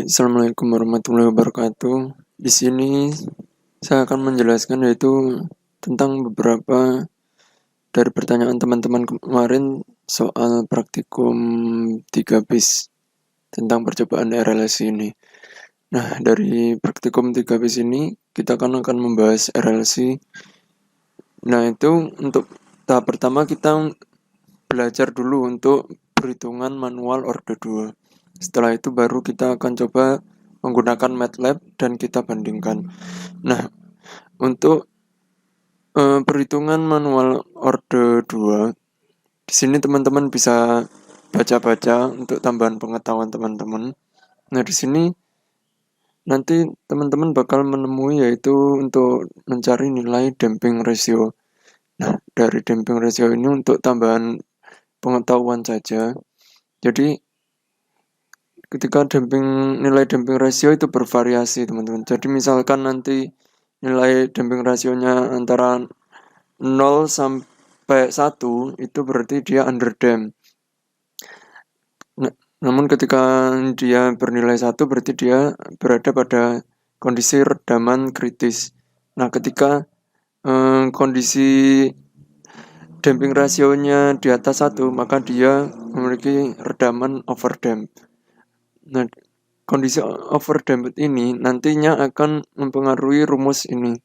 Baik, assalamualaikum warahmatullahi wabarakatuh. Di sini saya akan menjelaskan yaitu tentang beberapa dari pertanyaan teman-teman kemarin soal praktikum 3 bis tentang percobaan RLC ini. Nah, dari praktikum 3 bis ini kita akan membahas RLC. Nah, itu untuk tahap pertama kita belajar dulu untuk perhitungan manual orde 2. Setelah itu baru kita akan coba menggunakan MATLAB dan kita bandingkan. Nah, untuk perhitungan manual orde 2, di sini teman-teman bisa baca-baca untuk tambahan pengetahuan teman-teman. Nah, di sini nanti teman-teman bakal menemui yaitu untuk mencari nilai damping ratio. Nah, dari damping ratio ini untuk tambahan pengetahuan saja. Jadi ketika nilai damping ratio itu bervariasi teman-teman. Jadi misalkan nanti nilai damping rasionya antara 0 sampai 1 itu berarti dia underdamp. Namun ketika dia bernilai 1 berarti dia berada pada kondisi redaman kritis. Nah, ketika kondisi damping rasionya di atas 1 maka dia memiliki redaman overdamp. Nah, kondisi overdamped ini nantinya akan mempengaruhi rumus ini.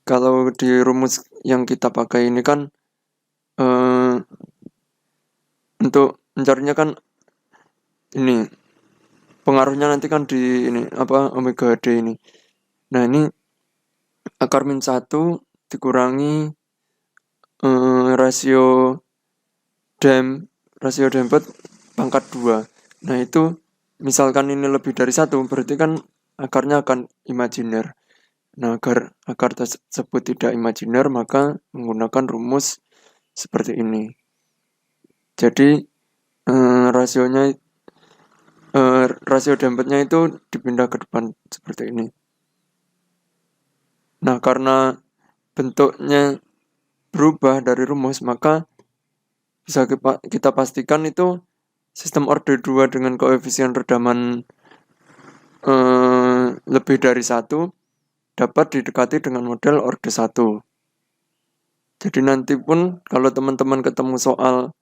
Kalau di rumus yang kita pakai ini kan untuk mencarinya kan ini pengaruhnya nanti kan di ini omega D ini. Nah, ini akar min 1 dikurangi rasio damped pangkat 2. Nah, itu misalkan ini lebih dari 1 berarti kan akarnya akan imajiner. Nah, agar akar tersebut tidak imajiner maka menggunakan rumus seperti ini. Jadi rasio dampednya itu dipindah ke depan seperti ini. Nah, karena bentuknya berubah dari rumus maka bisa kita pastikan itu sistem orde 2 dengan koefisien redaman lebih dari 1 dapat didekati dengan model orde 1. Jadi nanti pun kalau teman-teman ketemu soal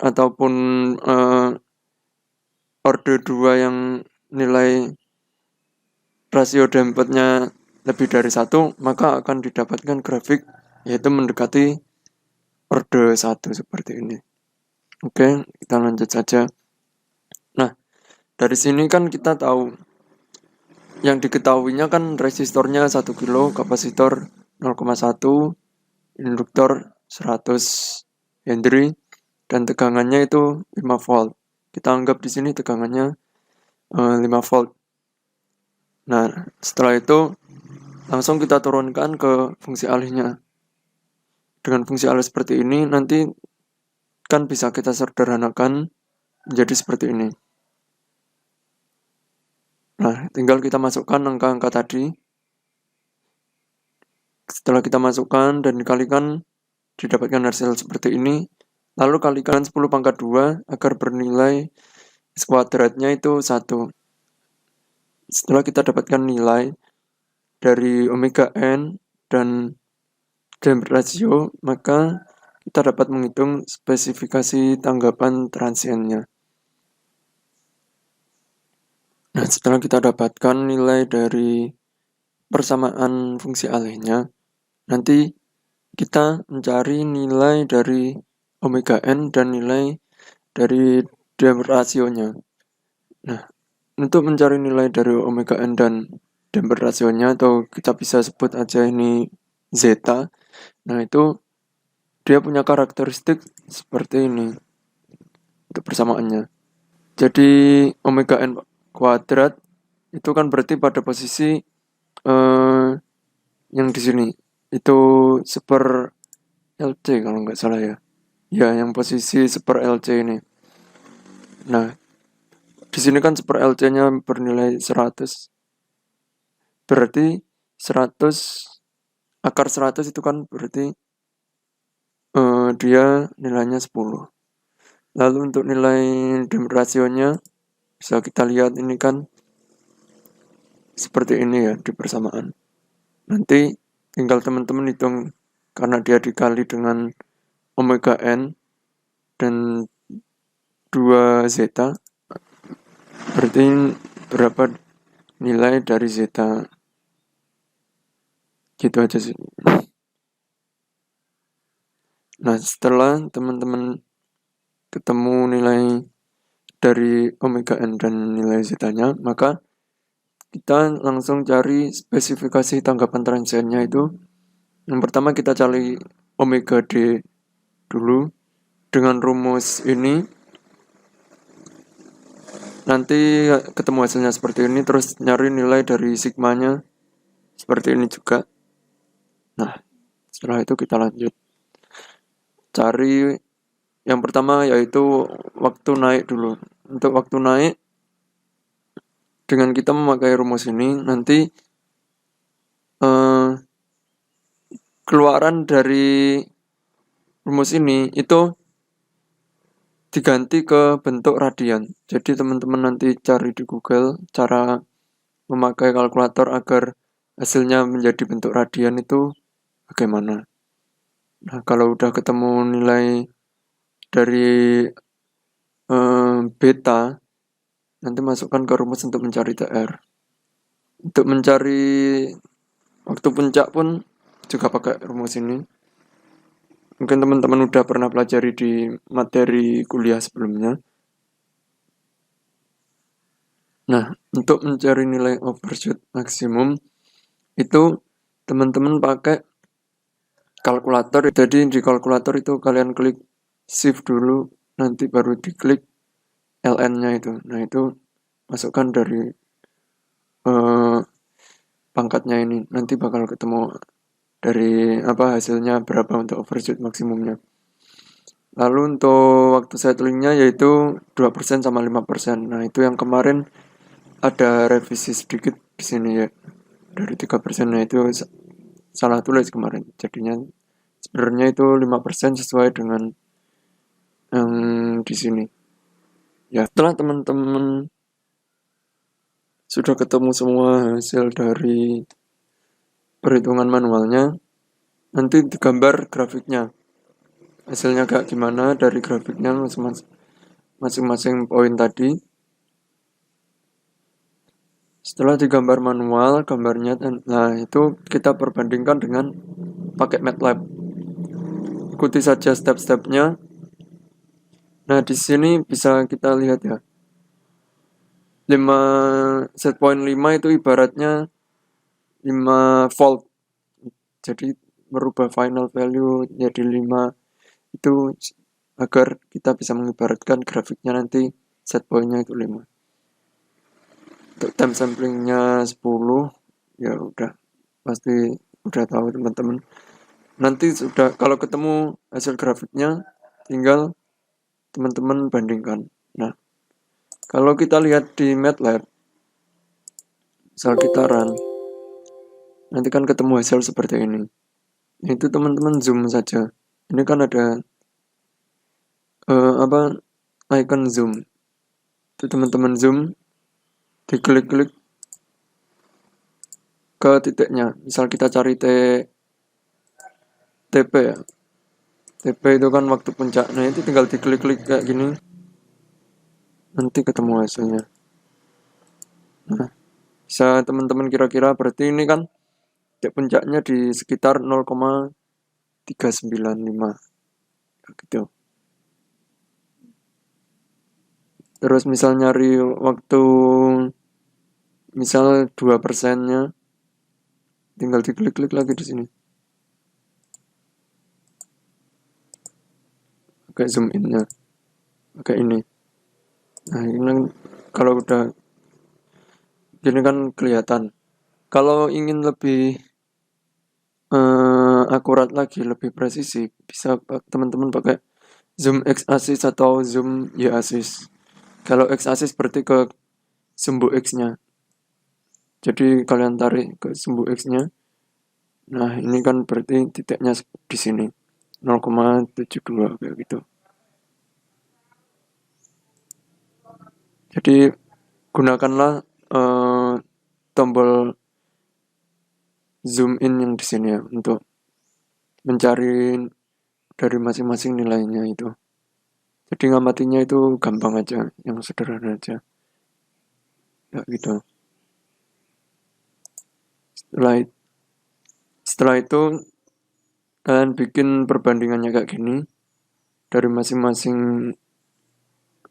ataupun orde 2 yang nilai rasio dampednya lebih dari 1 maka akan didapatkan grafik yaitu mendekati orde 1 seperti ini. Oke, kita lanjut saja. Nah, dari sini kan kita tahu yang diketahuinya kan resistornya 1 kilo, kapasitor 0,1, induktor 100 Henry, dan tegangannya itu 5 volt. Kita anggap di sini tegangannya 5 volt. Nah, setelah itu langsung kita turunkan ke fungsi alihnya. Dengan fungsi alih seperti ini nanti kan bisa kita sederhanakan menjadi seperti ini. Nah, tinggal kita masukkan angka-angka tadi. Setelah kita masukkan dan dikalikan, didapatkan hasil seperti ini. Lalu kalikan 10 pangkat 2 agar bernilai S kuadratnya itu 1. Setelah kita dapatkan nilai dari omega n dan damped ratio, maka kita dapat menghitung spesifikasi tanggapan transiennya. Nah, setelah kita dapatkan nilai dari persamaan fungsi alihnya, nanti kita mencari nilai dari omega n dan nilai dari damped rasionya. Nah, untuk mencari nilai dari omega n dan damped rasionya atau kita bisa sebut aja ini zeta. Nah, itu dia punya karakteristik seperti ini untuk persamaannya. Jadi omega n kuadrat itu kan berarti pada posisi yang di sini itu seper LC kalau nggak salah ya. Ya, yang posisi seper LC ini. Nah, di sini kan seper LC-nya bernilai 100. Berarti 100 akar 100 itu kan berarti dia nilainya 10. Lalu untuk nilai damped rasionya Bisa kita lihat ini kan seperti ini ya di persamaan. Nanti tinggal teman-teman hitung karena dia dikali dengan omega n dan 2 zeta, berarti berapa nilai dari zeta. Gitu aja sih. Nah, setelah teman-teman ketemu nilai dari omega n dan nilai zeta-nya, maka kita langsung cari spesifikasi tanggapan transiennya itu. Yang pertama kita cari omega d dulu dengan rumus ini. Nanti ketemu hasilnya seperti ini, terus nyari nilai dari sigmanya seperti ini juga. Nah, setelah itu kita lanjut. Cari yang pertama yaitu waktu naik dulu. Untuk waktu naik, dengan kita memakai rumus ini, nanti keluaran dari rumus ini itu diganti ke bentuk radian. Jadi teman-teman nanti cari di Google cara memakai kalkulator agar hasilnya menjadi bentuk radian itu bagaimana. Nah, kalau udah ketemu nilai dari beta, nanti masukkan ke rumus untuk mencari TR. Untuk mencari waktu puncak pun juga pakai rumus ini. Mungkin teman-teman udah pernah pelajari di materi kuliah sebelumnya. Nah, untuk mencari nilai overshoot maksimum itu teman-teman pakai kalkulator. Jadi di kalkulator itu kalian klik shift dulu, nanti baru diklik ln-nya itu. Nah, itu masukkan dari pangkatnya ini. Nanti bakal ketemu dari hasilnya berapa untuk overshoot maksimumnya. Lalu untuk waktu settlingnya yaitu 2% sama 5%. Nah, itu yang kemarin ada revisi sedikit di sini ya. Dari 3%, nah itu salah tulis kemarin. Jadinya sebenarnya itu 5% sesuai dengan yang di sini. Ya, setelah teman-teman sudah ketemu semua hasil dari perhitungan manualnya, nanti digambar grafiknya. Hasilnya kayak gimana dari grafiknya masing-masing poin tadi. Setelah digambar manual gambarnya, nah itu kita perbandingkan dengan pakai MATLAB. Ikuti saja step-stepnya. Nah, di sini bisa kita lihat ya. 5 itu ibaratnya 5 volt. Jadi merubah final value jadi 5 itu agar kita bisa mengibaratkan grafiknya nanti set point-nya itu 5. Untuk time samplingnya 10, ya udah pasti udah tahu teman-teman. Nanti sudah kalau ketemu hasil grafiknya tinggal teman-teman bandingkan. Nah, kalau kita lihat di MATLAB, misal kita run, nanti kan ketemu hasil seperti ini. Itu teman-teman zoom saja. Ini kan ada icon zoom. Itu teman-teman zoom, diklik-klik ke titiknya. Misal kita cari TP ya. TP itu kan waktu puncak. Nah, itu tinggal diklik-klik kayak gini. Nanti ketemu hasilnya. Nah, bisa teman-teman kira-kira berarti ini kan titik puncaknya di sekitar 0,395 gitu. Terus misal nyari waktu misal 2%-nya, tinggal diklik-klik lagi di sini. Kayak zoom in-nya. Kayak ini. Nah, ini kalau udah gini kan kelihatan. Kalau ingin lebih akurat lagi, lebih presisi, bisa teman-teman pakai zoom x-axis atau zoom y-axis. Kalau x-axis berarti ke sumbu x-nya. Jadi kalian tarik ke sumbu x-nya. Nah, ini kan berarti titiknya di sini. 0,72 kayak gitu. Jadi gunakanlah tombol zoom in yang di sini ya untuk mencari dari masing-masing nilainya itu. Jadi ngamatinya itu gampang aja, yang sederhana aja. Ya gitu. Setelah itu kalian bikin perbandingannya kayak gini dari masing-masing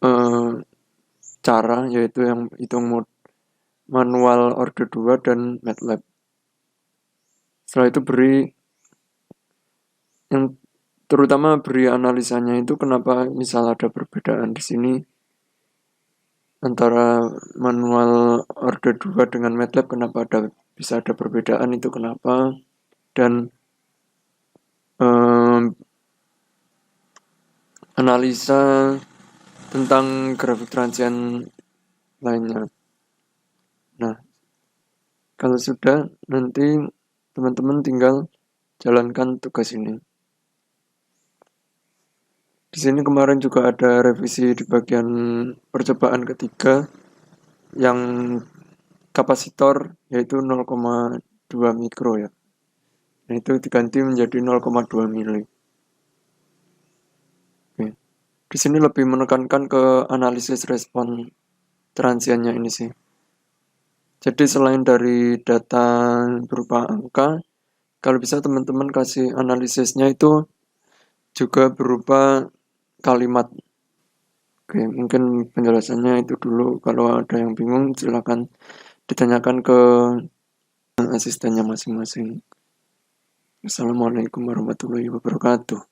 eh, cara, yaitu yang hitung manual order 2 dan MATLAB. Setelah itu yang terutama beri analisanya itu kenapa misal ada perbedaan di sini antara manual order 2 dengan MATLAB, kenapa bisa ada perbedaan itu kenapa, dan analisa tentang grafik transient lainnya. Nah, kalau sudah, nanti teman-teman tinggal jalankan tugas ini. Di sini kemarin juga ada revisi di bagian percobaan ketiga yang kapasitor yaitu 0,2 mikro ya. Nah, itu diganti menjadi 0,2 mili. Oke. Di sini lebih menekankan ke analisis respon transiennya ini sih. Jadi selain dari data berupa angka, kalau bisa teman-teman kasih analisisnya itu juga berupa kalimat. Oke, mungkin penjelasannya itu dulu. Kalau ada yang bingung, silakan ditanyakan ke asistennya masing-masing. Assalamualaikum warahmatullahi wabarakatuh.